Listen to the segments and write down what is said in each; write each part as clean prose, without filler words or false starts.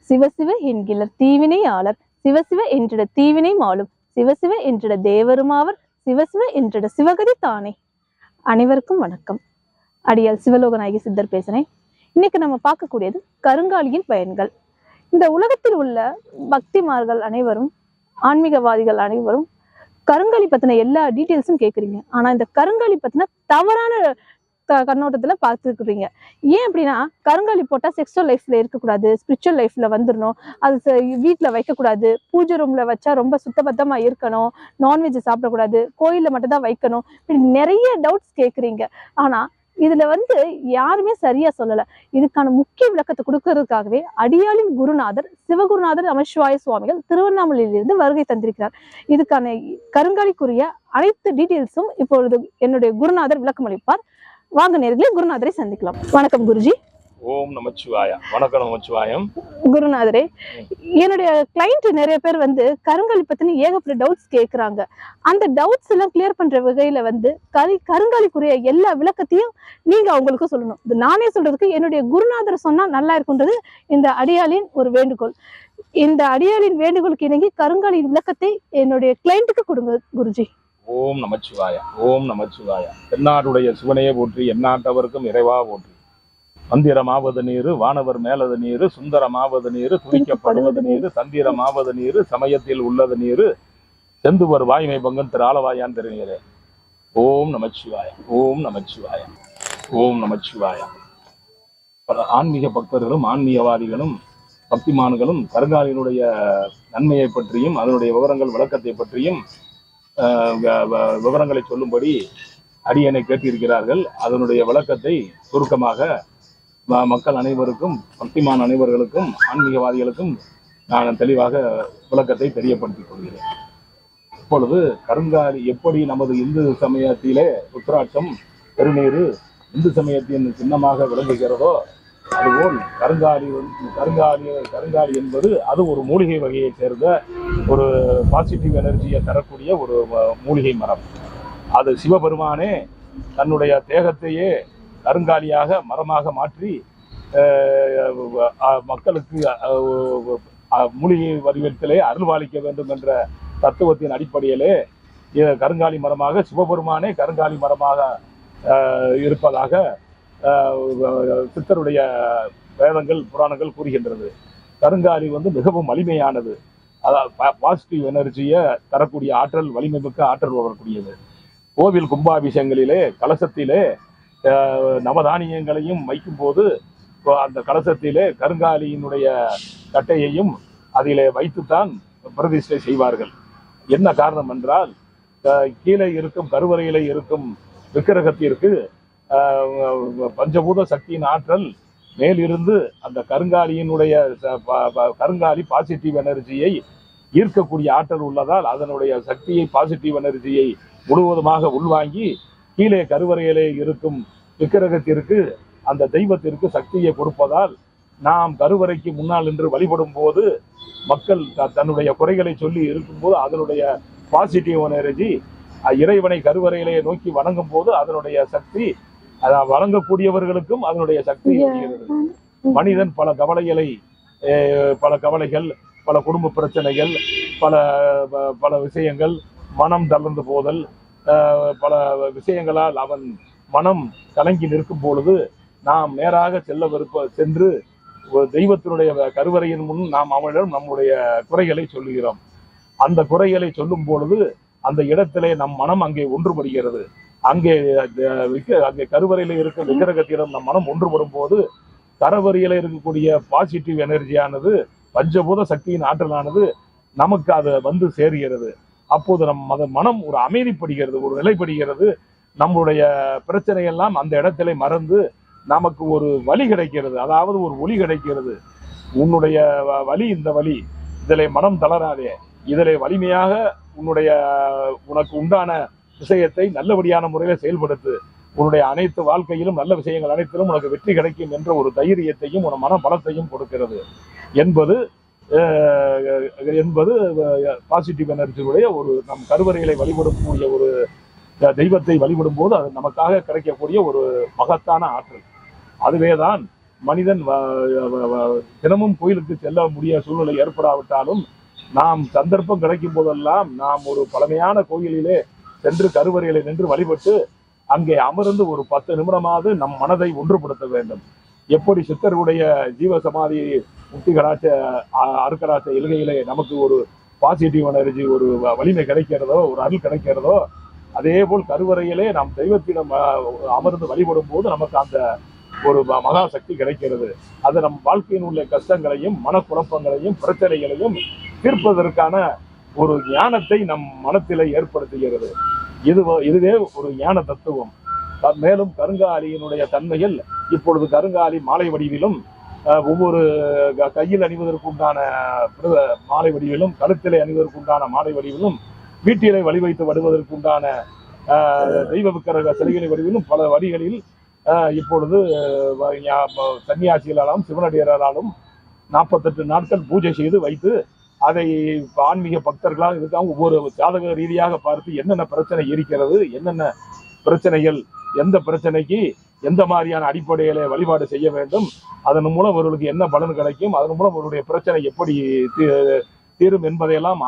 சிவசிவ என்கிலர் தீவினை ஆளர் சிவசிவ என்றிட தீவினை மாளும் சிவசிவ என்றிட தேவருமாவர் சிவசிவ என்றிட சிவகதி தானே. அனைவருக்கும் வணக்கம். அடியால் சிவலோகநாயகி சித்தர் பேசுறேன். இன்னைக்கு நம்ம பார்க்கக்கூடியது கருங்காலியின் பயன்கள். இந்த உலகத்தில் உள்ள பக்திமார்கள் அனைவரும், ஆன்மீகவாதிகள் அனைவரும் கருங்காலி பத்தின எல்லா டீட்டெயில்ஸும் கேட்குறீங்க. ஆனா இந்த கருங்காலி பத்தின தவறான கண்ணோட்டத்துல பார்த்துக்கிறீங்க. ஏன் அப்படின்னா, கருங்காலி போட்டா செக்ஸுவல் லைஃப்ல இருக்கக்கூடாது, ஸ்பிரிச்சுவல் லைஃப்ல வந்துடணும், அது வீட்டுல வைக்கக்கூடாது, பூஜை ரூம்ல வச்சா ரொம்ப சுத்தபத்தமா இருக்கணும், நான்வெஜ் சாப்பிடக்கூடாது, கோயில்ல மட்டும் தான் வைக்கணும், இப்படி நிறைய டவுட்ஸ் கேட்குறீங்க. ஆனா இதுல யாருமே சரியா சொல்லல. இதுக்கான முக்கிய விளக்கத்தை கொடுக்கறதுக்காகவே அடியாளின் குருநாதர் சிவகுருநாதர் நமசிவாய சுவாமிகள் திருவண்ணாமலையிலிருந்து வருகை தந்திருக்கிறார். இதுக்கான கருங்காலிக்குரிய அனைத்து டீட்டெயில்ஸும் இப்பொழுது என்னுடைய குருநாதர் விளக்கம் அளிப்பார். வாங்க நேர்களே, குருநாதரை சந்திக்கலாம். வணக்கம் குருஜி. ஓம் நமச்சிவாயா. வணக்கம் நமச்சிவாயம். குருநாதரே, என்னுடைய கிளைண்ட் நிறைய பேர் கருங்காலி பத்தின ஏகப்பட்ட டவுட்ஸ் கேட்கறாங்க. அந்த டவுட்ஸ் எல்லாம் கிளியர் பண்ற வகையில கருங்காலிக்குரிய எல்லா விளக்கத்தையும் நீங்க அவங்களுக்கு சொல்லணும். இது நானே சொல்றதுக்கு என்னுடைய குருநாதர் சொன்னா நல்லா இருக்குன்றது இந்த அடியாளின் ஒரு வேண்டுகோள். இந்த அடியாளின் வேண்டுகோளுக்கு இணங்கி கருங்காலியின் விளக்கத்தை என்னுடைய கிளைண்ட்டுக்கு கொடுங்க குருஜி. ஓம் நமச்சிவாயா. ஓம் நமச்சிவாயா. தென்னாடுடைய சிவனையே போற்றி, எந்நாட்டவருக்கும் இறைவா போற்றி. மந்திரமாவது நீரு, வானவர் மேலது நீரு, சுந்தரமாவது நீரு, துணிக்கப்படுவது நீரு, தந்திரமாவது நீரு, சமயத்தில் உள்ளது நீரு, செந்துவர் வாய்மை பங்கன் திரு ஆலவாயான் திருநீரே. ஓம் நமச்சிவாயா. ஓம் நமச்சிவாயா. ஓம் நமச்சிவாயா. பல ஆன்மீக பக்தர்களும் ஆன்மீகவாதிகளும் பக்திமான்களும் கருங்காலியினுடைய நன்மையை பற்றியும் அதனுடைய விவரங்கள் விளக்கத்தை பற்றியும் விவரங்களை சொல்லும்படி அடியனை கேட்டிருக்கிறார்கள். அதனுடைய விளக்கத்தை சுருக்கமாக மக்கள் அனைவருக்கும், பக்திமான் அனைவர்களுக்கும், ஆன்மீகவாதிகளுக்கும் நான் தெளிவாக விளக்கத்தை தெரியப்படுத்திக் கொள்கிறேன். இப்பொழுது கருங்காலி எப்படி நமது இந்து சமயத்திலே ருத்ராட்சம் பெருநீரு இந்து சமயத்தின் சின்னமாக விளங்குகிறதோ, அதுபோல் கருங்காலி என்பது அது ஒரு மூலிகை வகையை சேர்ந்த ஒரு பாசிட்டிவ் எனர்ஜியை தரக்கூடிய ஒரு மூலிகை மரம். அது சிவபெருமானே தன்னுடைய தேகத்தையே கருங்காலியாக மரமாக மாற்றி மக்களுக்கு மூலிகை வடிவத்திலே அருள்வாளிக்க வேண்டும் என்ற தத்துவத்தின் அடிப்படையிலே கருங்காலி மரமாக சிவபெருமானே கருங்காலி மரமாக இருப்பதாக சித்தருடைய வேதங்கள் புராணங்கள் கூறுகின்றது. கருங்காலி மிகவும் வலிமையானது. அதாவது பாசிட்டிவ் எனர்ஜியை தரக்கூடிய ஆற்றல், வலிமை மிக்க ஆற்றல் வரக்கூடியது. கோவில் கும்பாபிஷேகங்களிலே கலசத்திலே நவதானியங்களையும் வைக்கும் போது அந்த கலசத்திலே கருங்காலியினுடைய கட்டையையும் அதிலே வைத்துத்தான் பிரதிஷ்டை செய்வார்கள். என்ன காரணம் என்றால், கீழே இருக்கும் கருவறையிலே இருக்கும் விக்கிரகத்திற்கு பஞ்சபூத சக்தியின் ஆற்றல் மேலிருந்து அந்த கருங்காலி பாசிட்டிவ் எனர்ஜியை ஈர்க்கக்கூடிய ஆற்றல் உள்ளதால் அதனுடைய சக்தியை, பாசிட்டிவ் எனர்ஜியை முழுவதுமாக உள்வாங்கி கீழே கருவறையிலே இருக்கும் விக்கிரகத்திற்கு, அந்த தெய்வத்திற்கு சக்தியை கொடுப்பதால் நாம் கருவறைக்கு முன்னால் நின்று வழிபடும் போது மக்கள் தன்னுடைய குறைகளை சொல்லி இருக்கும்போது அதனுடைய பாசிட்டிவ் எனர்ஜி இறைவனை கருவறையிலே நோக்கி வணங்கும் போது அதனுடைய சக்தி வணங்கக்கூடியவர்களுக்கும் அதனுடைய சக்தி வருகிறது. மனிதன் பல கவலைகள், பல குடும்ப பிரச்சனைகள், பல விஷயங்கள், மனம் தளர்ந்து போதல், பல விஷயங்களால் அவன் மனம் கலங்கி நிற்கும் பொழுது நாம் நேராக சென்று தெய்வத்தினுடைய கருவறையின் முன் நாம் அவனிடம் நம்முடைய குறைகளை சொல்லுகிறோம். அந்த குறைகளை சொல்லும் பொழுது அந்த இடத்திலே நம் மனம் அங்கே ஒன்றுபடுகிறது. அங்கே கருவறையில இருக்க விக்கிரகத்திடம் நம் மனம் ஒன்றுபடும் போது கருவறையில இருக்கக்கூடிய பாசிட்டிவ் எனர்ஜியானது, பஞ்சபூத சக்தியின் ஆற்றலானது நமக்கு அது சேருகிறது. அப்போது மனம் ஒரு அமைதிப்படுகிறது, ஒரு நிலைப்படுகிறது. நம்முடைய பிரச்சனையெல்லாம் அந்த இடத்திலே மறந்து நமக்கு ஒரு வழி கிடைக்கிறது, அதாவது ஒரு ஒளி கிடைக்கிறது. உன்னுடைய வழி இந்த வழி, இதிலே மனம் தளராதே, இதிலே வலிமையாக உனக்கு உண்டான விஷயத்தை நல்லபடியான முறையில் செயல்படுத்து, உன்னுடைய அனைத்து வாழ்க்கையிலும் நல்ல விஷயங்கள் அனைத்திலும் உனக்கு வெற்றி கிடைக்கும் என்ற ஒரு தைரியத்தையும் உன மன பலத்தையும் கொடுக்கிறது என்பது பாசிட்டிவ் எனர்ஜியுடைய ஒரு நம் கருவறைகளை வழிபடக்கூடிய ஒரு தெய்வத்தை வழிபடும் போது அது நமக்காக கிடைக்கக்கூடிய ஒரு மகத்தான ஆற்றல். அதுவேதான் மனிதன் தினமும் கோயிலுக்கு செல்ல முடிய சூழ்நிலை ஏற்படாவிட்டாலும் நாம் சந்தர்ப்பம் கிடைக்கும் போதெல்லாம் நாம் ஒரு பழமையான கோயிலிலே சென்று கருவறையிலே நின்று வழிபட்டு அங்கே அமர்ந்து ஒரு 10 நிமிடமாவது நம் மனதை ஒன்றுபடுத்த வேண்டும். எப்படி சித்தருடைய ஜீவ சமாதி முக்தி கடாச்ச அருக்கடாச்ச இலகையிலே நமக்கு ஒரு பாசிட்டிவ் எனர்ஜி, ஒரு வலிமை கிடைக்கிறதோ, ஒரு அருள் கிடைக்கிறதோ, அதே போல் கருவறையிலே நாம் தெய்வத்திடம் அமர்ந்து வழிபடும் போது நமக்கு அந்த ஒரு மகா சக்தி கிடைக்கிறது. அது நம் வாழ்க்கையின் உள்ள கஷ்டங்களையும் மனக்குழப்பங்களையும் பிரச்சனைகளையும் தீர்ப்பதற்கான ஒரு ஞானத்தை நம் மனத்திலே ஏற்படுத்துகிறது. இதுவே ஒரு ஞான தத்துவம். மேலும் கருங்காலியினுடைய தன்மையில் இப்பொழுது கருங்காலி மாலை வடிவிலும் ஒவ்வொரு கையில் அணிவதற்குண்டான மாலை வடிவிலும், கழுத்திலே அணிவதற்குண்டான மாலை வடிவிலும், வீட்டிலே வழி வைத்து வருவதற்குண்டான தெய்வ விக்கிரக சிலைகளை வடிவிலும் பல வழிகளில் இப்பொழுது சன்னியாசிகளாலும் சிவனடியாராலும் 48 நாட்கள் பூஜை செய்து வைத்து அதை ஆன்மீக பக்தர்களாக இருக்காங்க. ஒவ்வொரு ஜாதக ரீதியாக பார்த்து என்னென்ன பிரச்சனை இருக்கிறது, என்னென்ன பிரச்சனைகள், எந்த பிரச்சனைக்கு எந்த மாதிரியான அடிப்படையில வழிபாடு செய்ய வேண்டும், அதன் மூலம் அவர்களுக்கு என்ன பலன் கிடைக்கும், அதன் மூலம் அவருடைய பிரச்சனை எப்படி தீரும் என்பதையெல்லாம்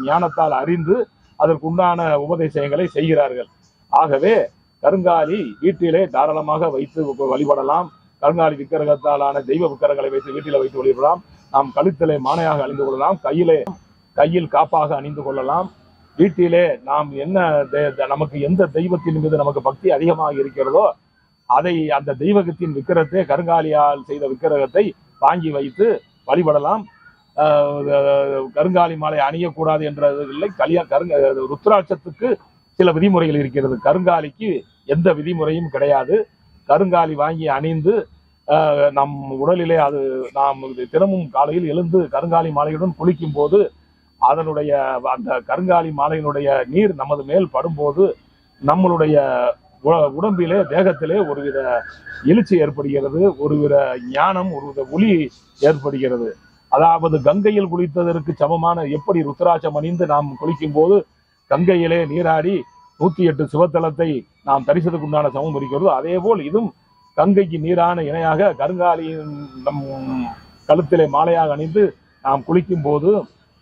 ஞானத்தால் அறிந்து அதற்குண்டான உபதேசங்களை செய்கிறார்கள். ஆகவே கருங்காலி வீட்டிலே தாராளமாக வைத்து வழிபடலாம். கருங்காலி விக்கிரகத்தாலான தெய்வ விக்கிரகங்களை வைத்து வீட்டில வைத்து வழிபடலாம். நாம் கழுத்திலே மானையாக அணிந்து கொள்ளலாம், கையில் காப்பாக அணிந்து கொள்ளலாம். வீட்டிலே நாம் என்ன நமக்கு எந்த தெய்வத்தின் மீது நமக்கு பக்தி அதிகமாக இருக்கிறதோ அதை அந்த தெய்வகத்தின் விக்கிரகத்தை, கருங்காலியால் செய்த விக்கிரகத்தை வாங்கி வைத்து வழிபடலாம். கருங்காலி மாலை அணியக்கூடாது என்றது இல்லை. ருத்ராட்சத்துக்கு சில விதிமுறைகள் இருக்கிறது. கருங்காலிக்கு எந்த விதிமுறையும் கிடையாது. கருங்காலி வாங்கி அணிந்து நம் உடலிலே அது நாம் தினமும் காலையில் எழுந்து கருங்காலி மாலையுடன் குளிக்கும் போது அதனுடைய அந்த கருங்காலி மாலையினுடைய நீர் நமது மேல் படும்போது நம்மளுடைய உடம்பிலே, தேகத்திலே ஒருவித எழுச்சி ஏற்படுகிறது, ஒருவித ஞானம், ஒருவித ஒளி ஏற்படுகிறது. அதாவது கங்கையில் குளித்ததற்கு சமமான, எப்படி ருத்ராட்சம் அணிந்து நாம் குளிக்கும் போது கங்கையிலே நீராடி 108 சிவத்தலத்தை நாம் தரிசனத்துக்கு உண்டான சமம் இருக்கிறதோ, அதே போல் இதுவும் கங்கைக்கு நீரான இணையாக கருங்காலியின் நம் கழுத்திலே மாலையாக அணிந்து நாம் குளிக்கும் போது,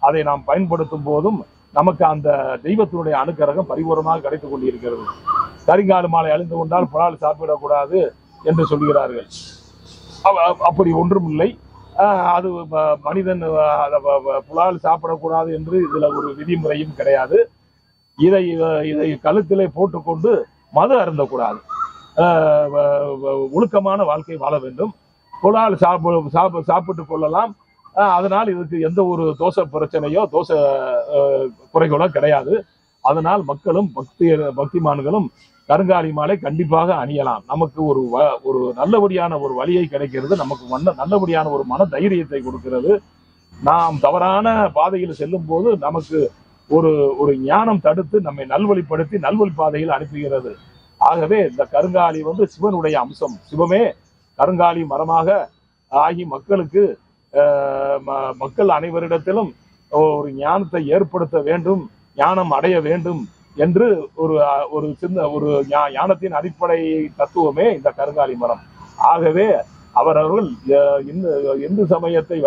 அதை நாம் பயன்படுத்தும் போதும் நமக்கு அந்த தெய்வத்தினுடைய அனுக்கிரகம் பரிபூர்ணமாக கிடைத்துக் கொண்டிருக்கிறது. கருங்காலி மாலை அணிந்து கொண்டால் புலால் சாப்பிடக்கூடாது என்று சொல்கிறார்கள். அப்படி ஒன்றும் இல்லை. அது மனிதன் புலால் சாப்பிடக்கூடாது என்று இதுல ஒரு விதிமுறையும் கிடையாது. இதை கழுத்திலே போட்டுக்கொண்டு மது அருந்தக்கூடாது. ஒழுக்கமான வாழ்க்கை வாழ வேண்டும். புலால் சாப்பிட்டு கொள்ளலாம். அதனால் இதுக்கு எந்த ஒரு தோஷ பிரச்சனையோ தோஷ குறைகளோ கிடையாது. அதனால் மக்களும் பக்திமான்களும் கருங்காலி மாலை கண்டிப்பாக அணியலாம். நமக்கு ஒரு நல்லபடியான ஒரு வழியை கிடைக்கிறது. நமக்கு நல்லபடியான ஒரு மன தைரியத்தை கொடுக்கிறது. நாம் தவறான பாதையில் செல்லும் போது நமக்கு ஒரு ஞானம் தடுத்து நம்மை நல்வழிப்படுத்தி நல்வழி பாதையில் அனுப்புகிறது. ஆகவே இந்த கருங்காலி சிவனுடைய அம்சம். சிவமே கருங்காலி மரமாக ஆகி மக்கள் அனைவரிடத்திலும் ஒரு ஞானத்தை ஏற்படுத்த வேண்டும், ஞானம் அடைய வேண்டும் என்று ஒரு சின்ன ஒரு ஞானத்தின் அடிப்படை தத்துவமே இந்த கருங்காலி மரம். ஆகவே அவர்கள் இந்து சமயத்தில்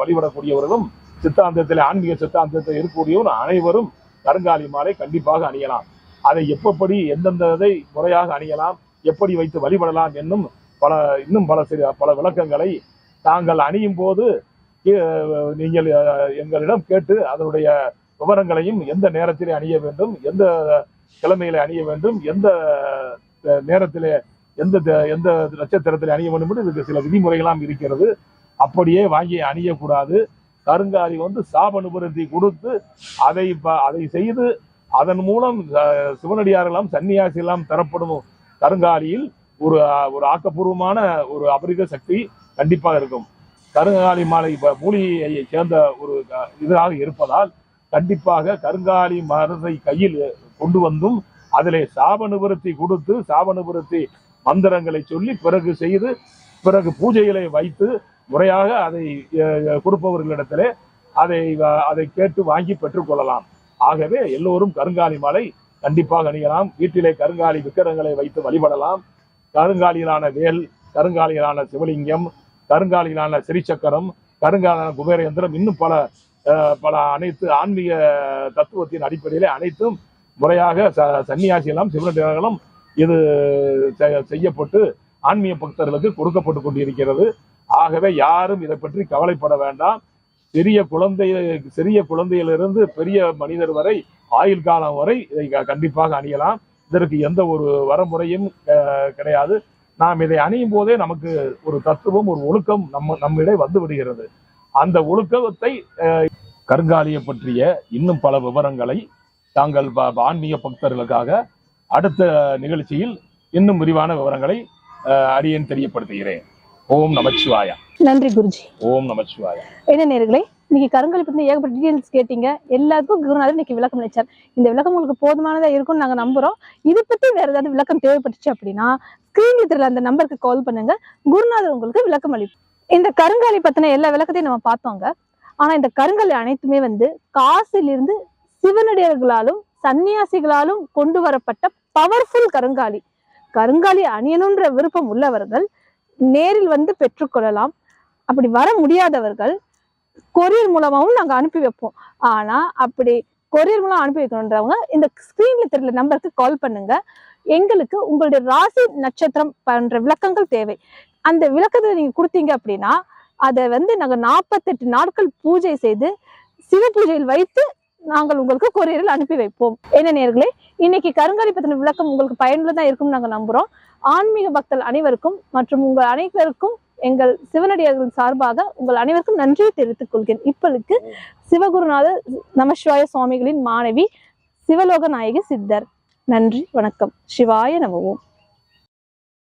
வழிபடக்கூடியவர்களும் சித்தாந்தத்தில் ஆன்மீக சித்தாந்தத்தில் இருக்கக்கூடியவரும் அனைவரும் கருங்காலி மாலை கண்டிப்பாக அணியலாம். அதை எப்படி எந்தெந்ததை முறையாக அணியலாம், எப்படி வைத்து வழிபடலாம் என்னும் இன்னும் பல விளக்கங்களை தாங்கள் அணியும் போது நீங்கள் எங்களிடம் கேட்டு அதனுடைய விவரங்களையும், எந்த நேரத்திலே அணிய வேண்டும், எந்த கிழமையில அணிய வேண்டும், எந்த நேரத்திலே எந்த நட்சத்திரத்திலே அணிய வேண்டும் என்று இதுக்கு சில விதிமுறைகளாம் இருக்கிறது. அப்படியே வாங்கி அணியக்கூடாது. கருங்காலி சாப நிபுணத்தை கொடுத்து அதை செய்து அதன் மூலம் சிவனடியார்களாம் சன்னியாசிகளாம் தரப்படும் கருங்காலியில் ஒரு ஆக்கப்பூர்வமான ஒரு அபரிக சக்தி கண்டிப்பாக இருக்கும். கருங்காலி மாலை மூலிகையை சேர்ந்த ஒரு இதாக இருப்பதால் கண்டிப்பாக கருங்காலி மரத்தை கையில் கொண்டு வந்தும் அதிலே சாப நிவர்த்தி கொடுத்து சாப நிவர்த்தி மந்திரங்களை சொல்லி பிறகு பூஜைகளை வைத்து முறையாக அதை கொடுப்பவர்களிடத்திலே அதை கேட்டு வாங்கி பெற்றுக்கொள்ளலாம். ஆகவே எல்லோரும் கருங்காலி மாலை கண்டிப்பாக அணியலாம். வீட்டிலே கருங்காலி விக்கிரகங்களை வைத்து வழிபடலாம். கருங்காலியிலான வேல், கருங்காலிகளான சிவலிங்கம், கருங்காலிகளான சிறிச்சக்கரம், கருங்காலான குபேரேந்திரம், இன்னும் பல அனைத்து ஆன்மீக தத்துவத்தின் அடிப்படையிலே அனைத்தும் முறையாக சன்னியாசிகளும் சிவனடியார்களும் இது செய்யப்பட்டு ஆன்மீக பக்தர்களுக்கு கொடுக்கப்பட்டு கொண்டிருக்கிறது. ஆகவே யாரும் இதை பற்றி கவலைப்பட வேண்டாம். சிறிய குழந்தையிலிருந்து பெரிய மனிதர் வரை ஆயுள் காலம் வரை இதை கண்டிப்பாக அணியலாம். இதற்கு எந்த ஒரு வரமுறையும் கிடையாது. நாம் இதை அணியும் போதே நமக்கு ஒரு தத்துவம், ஒரு ஒழுக்கம் நம்மிடையே வந்து விடுகிறது. அந்த ஒழுக்கத்தை கருங்காலியை பற்றிய இன்னும் பல விவரங்களை தாங்கள் ஆன்மீக பக்தர்களுக்காக அடுத்த நிகழ்ச்சியில் இன்னும் விரிவான விவரங்களை அடியேன் தெரியப்படுத்துகிறேன். ஓம் நமச்சிவாயா. நன்றி குருஜி. ஓம் நமச்சிவாயா. என்ன நேயர்களே, இன்னைக்கு கருங்காலி பத்தி ஏகப்பட்ட டீடைல்ஸ் கேட்டீங்க. எல்லாருக்கும் குருநாதர் இன்னைக்கு விளக்கம் அளிச்சார். இந்த விளக்கம் உங்களுக்கு போதுமானதா இருக்கும்னு நாங்க நம்புறோம். இது பத்தி வேற ஏதாவது விளக்கம் தேவைப்பட்டுச்சு அப்படின்னா ஸ்கிரீன்ல தெரியல அந்த நம்பருக்கு கால் பண்ணுங்க. குருநாதர் உங்களுக்கு விளக்கம் அளிப்பார். இந்த கருங்காலி பத்தின எல்லா விளக்கத்தையும் நம்ம பார்த்தோங்க. ஆனா இந்த கருங்காலி அனைத்துமே காசிலிருந்து சிவனடியார்களாலும் சன்னியாசிகளாலும் கொண்டு வரப்பட்ட பவர்ஃபுல் கருங்காலி. கருங்காலி அணியணுன்ற விருப்பம் உள்ளவர்கள் நேரில் பெற்றுக்கொள்ளலாம். அப்படி வர முடியாதவர்கள் கொரியர் மூலமாவும் நாங்க அனுப்பி வைப்போம். ஆனா அப்படி கொரியர் மூலம் அனுப்பி வைக்கணுன்றவங்க இந்த ஸ்கிரீன்ல தெரியல நம்பருக்கு கால் பண்ணுங்க. எங்களுக்கு உங்களுடைய ராசி நட்சத்திரம் பண்ற விளக்கங்கள் தேவை. அந்த விளக்கத்தை நீங்க கொடுத்தீங்க அப்படின்னா அதை நாங்க 48 நாட்கள் பூஜை செய்து சிவ பூஜையில் வைத்து நாங்கள் உங்களுக்கு கொரியரில் அனுப்பி வைப்போம். என்ன நேயர்களே, இன்னைக்கு கருங்காலி பத்தின விளக்கம் உங்களுக்கு பயனுள்ளதா இருக்கும்னு நாங்க நம்புறோம். ஆன்மீக பக்தர்கள் அனைவருக்கும் மற்றும் உங்கள் அனைவருக்கும் எங்கள் சிவனடியார்கள் சார்பாக உங்கள் அனைவருக்கும் நன்றியை தெரிவித்துக் கொள்கிறேன். இப்பளுக்கு சிவகுருநாதர் நமசிவாய சுவாமிகளின் மாணவி சிவலோக நாயகி சித்தர். நன்றி, வணக்கம். சிவாய நமவோம்.